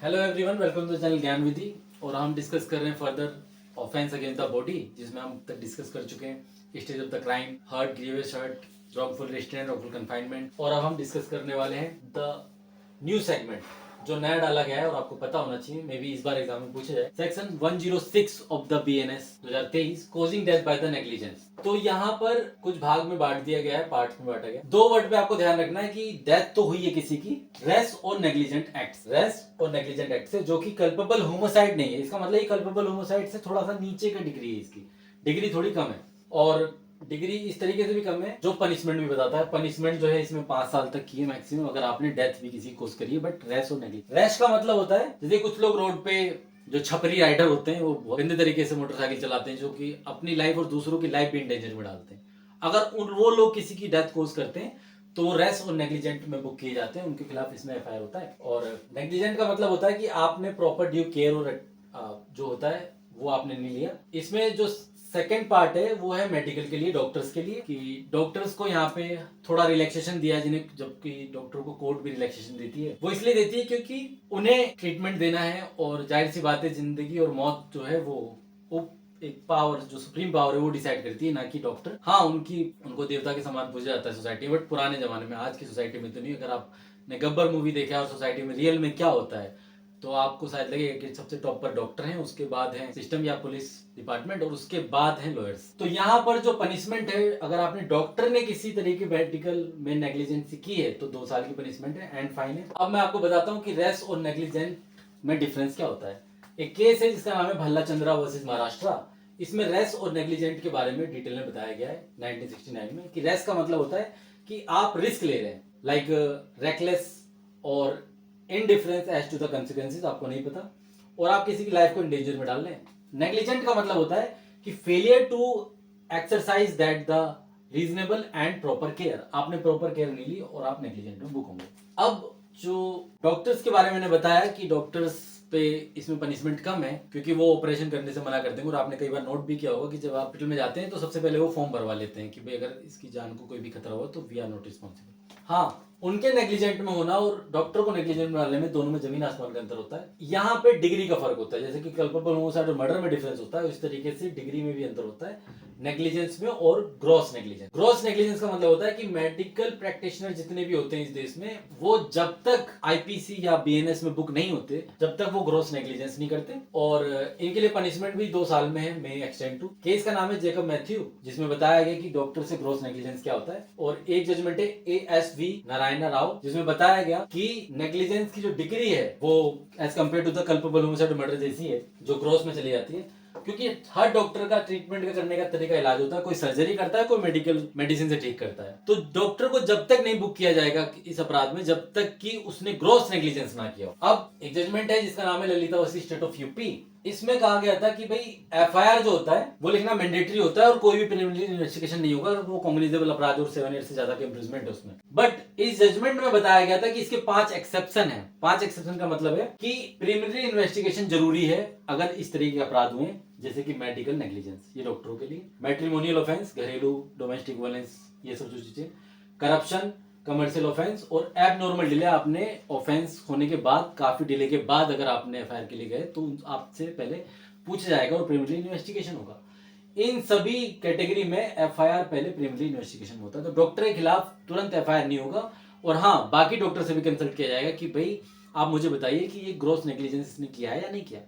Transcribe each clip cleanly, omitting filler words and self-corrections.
Hello everyone, welcome to channel Gyan Vidhi. और हम discuss कर रहे हैं further offence against the body, जिसमें हम तक डिस्कस कर चुके हैं stage of the crime, hurt, grievous hurt, wrongful restraint, wrongful confinement. और अब हम डिस्कस करने वाले हैं द न्यू सेगमेंट जो नया डाला गया है और आपको पता होना चाहिए, मे बी इस बार एग्जाम में पूछा जाए। Section 106 of the BNS 2023, causing death by the negligence. तो यहाँ पर कुछ भाग में बांट दिया गया है, पार्ट में बांटा गया। दो वर्ड पे आपको ध्यान रखना है कि डेथ तो हुई है किसी की, रेस और नेग्लिजेंट एक्ट, रेस और नेग्लिजेंट एक्ट से, जो कि कल्पेबल होमोसाइड नहीं है। इसका मतलब ये कल्पेबल होमोसाइड से थोड़ा सा नीचे का डिग्री है, इसकी डिग्री थोड़ी कम है। और डिग्री इस तरीके से भी कम है जो पनिशमेंट भी बताता है। पनिशमेंट जो है इसमें 5 साल तक की है मैक्सिमम, अगर आपने डेथ भी किसी कोस करी है। बट रेस और नेग्लिजेंट, रेस का मतलब होता है जैसे कुछ लोग रोड पे जो छपरी राइडर होते हैं वो गंदे तरीके से मोटरसाइकिल चलाते हैं, जो कि अपनी लाइफ और दूसरों की लाइफ भी इन डेंजर में डालते हैं। अगर वो लोग किसी की डेथ कोस करते हैं तो वो रेस और नेग्लिजेंट में बुक किए जाते हैं, उनके खिलाफ इसमें एफआईआर होता है। और नेग्लिजेंट का मतलब होता है कि आपने प्रॉपर ड्यू केयर और जो होता है वो आपने नहीं लिया। इसमें जो सेकेंड पार्ट है वो है मेडिकल के लिए, डॉक्टर्स के लिए, कि डॉक्टर्स को यहाँ पे थोड़ा रिलैक्सेशन दिया है, जिन्हें जबकि डॉक्टर को कोर्ट भी रिलैक्सेशन देती है। वो इसलिए देती है क्योंकि उन्हें ट्रीटमेंट देना है, और जाहिर सी बात है जिंदगी और मौत जो है वो एक पावर, जो सुप्रीम पावर है वो डिसाइड करती है, ना कि डॉक्टर। हाँ, उनको देवता के समान पूजा जाता है सोसाइटी में, बट पुराने जमाने में, आज की सोसाइटी में तो नहीं। अगर आपने गब्बर मूवी देखा है और सोसाइटी में रियल में क्या होता है तो आपको शायद लगेगा कि सबसे टॉप पर डॉक्टर हैं, उसके बाद है सिस्टम या पुलिस डिपार्टमेंट, और उसके बाद है लॉयर्स। तो यहाँ पर जो पनिशमेंट है, अगर आपने डॉक्टर ने किसी तरीके मेडिकल में नेग्लिजेंसी की है तो 2 साल की पनिशमेंट है एंड फाइन है। अब मैं आपको बताता हूँ कि रेस और नेग्लिजेंट में डिफरेंस क्या होता है। एक केस है जिसका नाम है भल्ला चंद्रा वर्सेस महाराष्ट्र। इसमें रेस और नेग्लिजेंट के बारे में डिटेल में बताया गया है 1969 में, कि रेस का मतलब होता है कि आप रिस्क ले रहे हैं, लाइक रेकलेस और indifference as to the consequences, आपको नहीं पता, और आप किसी की लाइफ को इंडेंजर में डाल रहे हैं। नेग्लिजेंट का मतलब होता है कि failure to exercise that the reasonable and proper care, आपने प्रॉपर केयर नहीं ली और आप नेग्लिजेंट में बुक होंगे। अब जो डॉक्टर्स के बारे में मैंने बताया कि डॉक्टर्स पे इसमें पनिशमेंट कम है, क्योंकि वो ऑपरेशन करने से मना करते हैं। और आपने कई बार नोट भी किया होगा कि जब आप हॉस्पिटल में जाते हैं तो सबसे पहले वो फॉर्म भरवा लेते हैं कि भाई अगर इसकी जान को कोई भी खतरा हुआ तो वी आर नॉट रिस्पॉन्सिबल। हाँ, उनके नेग्लिजेंट में होना और डॉक्टर को नेग्लिजेंट में डालने में दोनों में जमीन आसमान का अंतर होता है। यहाँ पे डिग्री का फर्क होता है, जैसे कि कल्पेबल होमोसाइड और मर्डर में डिफरेंस होता है, उस तरीके से डिग्री में भी अंतर होता है नेग्लिजेंस में और ग्रॉस नेग्लिजेंस। ग्रॉस नेग्लिजेंस का मतलब होता है कि मेडिकल प्रैक्टिशनर जितने भी होते हैं इस देश में, वो जब तक आईपीसी या बीएनएस में बुक नहीं होते जब तक वो ग्रॉस नेग्लिजेंस नहीं करते। और इनके लिए पनिशमेंट भी 2 साल में है, मे एक्सटेंड टू। केस का नाम है जेकब मैथ्यू, जिसमें बताया गया कि डॉक्टर से ग्रॉस नेग्लिजेंस क्या होता है। और एक जजमेंट है ASV नारायण राव, जिसमें बताया गया कि नेग्लिजेंस की जो डिग्री है वो as compare to the culpable homicide murder जैसी है, जो ग्रॉस में चली जाती है। क्योंकि हर डॉक्टर का ट्रीटमेंट का करने का तरीका इलाज होता है, कोई सर्जरी करता है, कोई मेडिकल मेडिसिन से ठीक करता है। तो डॉक्टर को जब तक नहीं बुक किया जाएगा इस अपराध में, जब तक कि उसने ग्रॉस नेग्लिजेंस ना किया हो। अब एक जजमेंट है जिसका नाम है ललितावती स्टेट ऑफ यूपी। इसमें कहा गया था कि भाई एफआईआर जो होता है वो लिखना मैंडेटरी होता है और कोई भी प्रिलिमिनरी इन्वेस्टिगेशन नहीं होगा, वो कॉग्निजेबल अपराध और 7 ईयर से ज्यादा का इम्प्रिजमेंट है उसमें। बट इस जजमेंट में बताया गया था कि इसके 5 एक्सेप्शन है। 5 एक्सेप्शन का मतलब है कि प्रिलिमिनरी इन्वेस्टिगेशन जरूरी है अगर इस तरीके के अपराध हुए, जैसे कि मेडिकल नेग्लिजेंस, ये डॉक्टरों के लिए, मैट्रिमोनियल ऑफेंस, घरेलू डोमेस्टिक वायलेंस, ये सब जो चीजें, करप्शन, कमर्शियल ऑफेंस, और एबनॉर्मल डिले। आपने ऑफेंस होने के बाद, काफी डिले के बाद अगर आपने एफआईआर के लिए गए तो आपसे पहले पूछा जाएगा और प्रिलिमिनरी इन्वेस्टिगेशन होगा। इन सभी कैटेगरी में एफआईआर पहले प्रिलिमिनरी इन्वेस्टिगेशन होता है, तो डॉक्टर के खिलाफ तुरंत एफआईआर नहीं होगा। और हाँ, बाकी डॉक्टर से भी कंसल्ट किया जाएगा कि भाई आप मुझे बताइए कि ये ग्रॉस नेग्लिजेंस ने किया है या नहीं किया,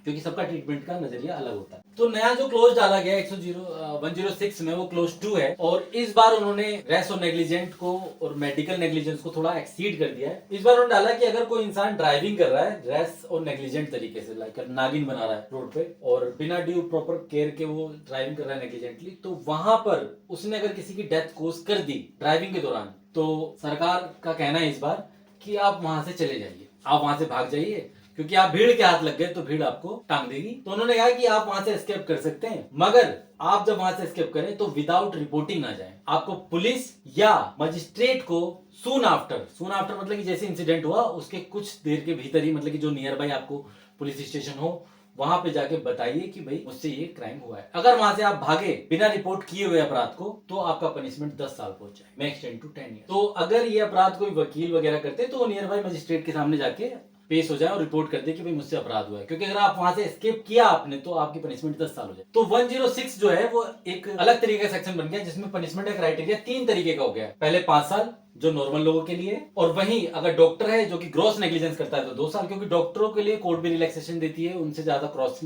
क्योंकि सबका ट्रीटमेंट का नजरिया अलग होता है। तो नया जो क्लोज डाला गया 106 में, वो क्लोज 2 है। और इस बार उन्होंने रेस और नेग्लिजेंट को और मेडिकल नेग्लिजेंस को थोड़ा एक्सीड कर दिया है। इस बार उन्होंने डाला कि अगर कोई इंसान ड्राइविंग कर रहा है रेस और नेग्लिजेंट तरीके से, लाइक नागिन बना रहा है रोड पे और बिना ड्यू प्रॉपर केयर के वो ड्राइविंग कर रहा है नेग्लिजेंटली, तो वहां पर उसने अगर किसी की डेथ कोज कर दी ड्राइविंग के दौरान, तो सरकार का कहना है इस बार कि आप वहां से चले जाइए, आप वहां से भाग जाइए, क्योंकि आप भीड़ के हाथ लग गए तो भीड़ आपको टांग देगी। तो उन्होंने कहा कि आप वहां से एस्केप कर सकते हैं, मगर आप जब वहां से एस्केप करें तो विदाउट रिपोर्टिंग ना जाएं। आपको पुलिस या मजिस्ट्रेट को सून आफ्टर मतलब कि जैसे इंसिडेंट हुआ उसके कुछ देर के भीतर ही, मतलब कि जो नियर बाई आपको पुलिस स्टेशन हो, वहां पे जाके बताइए कि भाई मुझसे ये क्राइम हुआ है। अगर वहां से आप भागे बिना रिपोर्ट किए हुए अपराध को, तो आपका पनिशमेंट 10 साल पहुंच जाए, मैक्स 10 to 10 ईयर। तो अगर ये अपराध कोई वकील वगैरह करते तो वो नियर बाई मजिस्ट्रेट के सामने जाके पेश हो जाए और रिपोर्ट कर दे कि भाई मुझसे अपराध हुआ है। क्योंकि अगर आप वहां से एस्केप किया आपने तो आपकी पनिशमेंट 10 साल हो जाए। तो 106 जो है वो एक अलग तरीके का सेक्शन बन गया, जिसमें पनिशमेंट का क्राइटेरिया 3 तरीके का हो गया। पहले 5 साल जो नॉर्मल लोगों के लिए, और वहीं अगर डॉक्टर है जो कि ग्रॉस नेग्लिजेंस करता है तो 2 साल, क्योंकि डॉक्टरों के लिए कोर्ट भी रिलैक्सेशन देती है, उनसे ज्यादा क्रॉस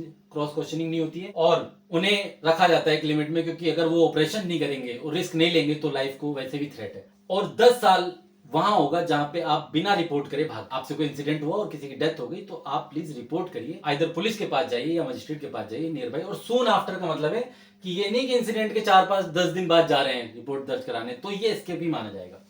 क्वेश्चनिंग नहीं होती है और उन्हें रखा जाता है एक लिमिट में, क्योंकि अगर वो ऑपरेशन नहीं करेंगे और रिस्क नहीं लेंगे तो लाइफ को वैसे भी थ्रेट है। और 10 साल वहां होगा जहां पे आप बिना रिपोर्ट करे भाग, आपसे कोई इंसिडेंट हुआ और किसी की डेथ हो गई तो आप प्लीज रिपोर्ट करिए, आइदर पुलिस के पास जाइए या मजिस्ट्रेट के पास जाइए नियर बाई। और सून आफ्टर का मतलब है कि ये नहीं कि इंसिडेंट के 4-5-10 दिन बाद जा रहे हैं रिपोर्ट दर्ज कराने, तो ये एस्केप ही माना जाएगा।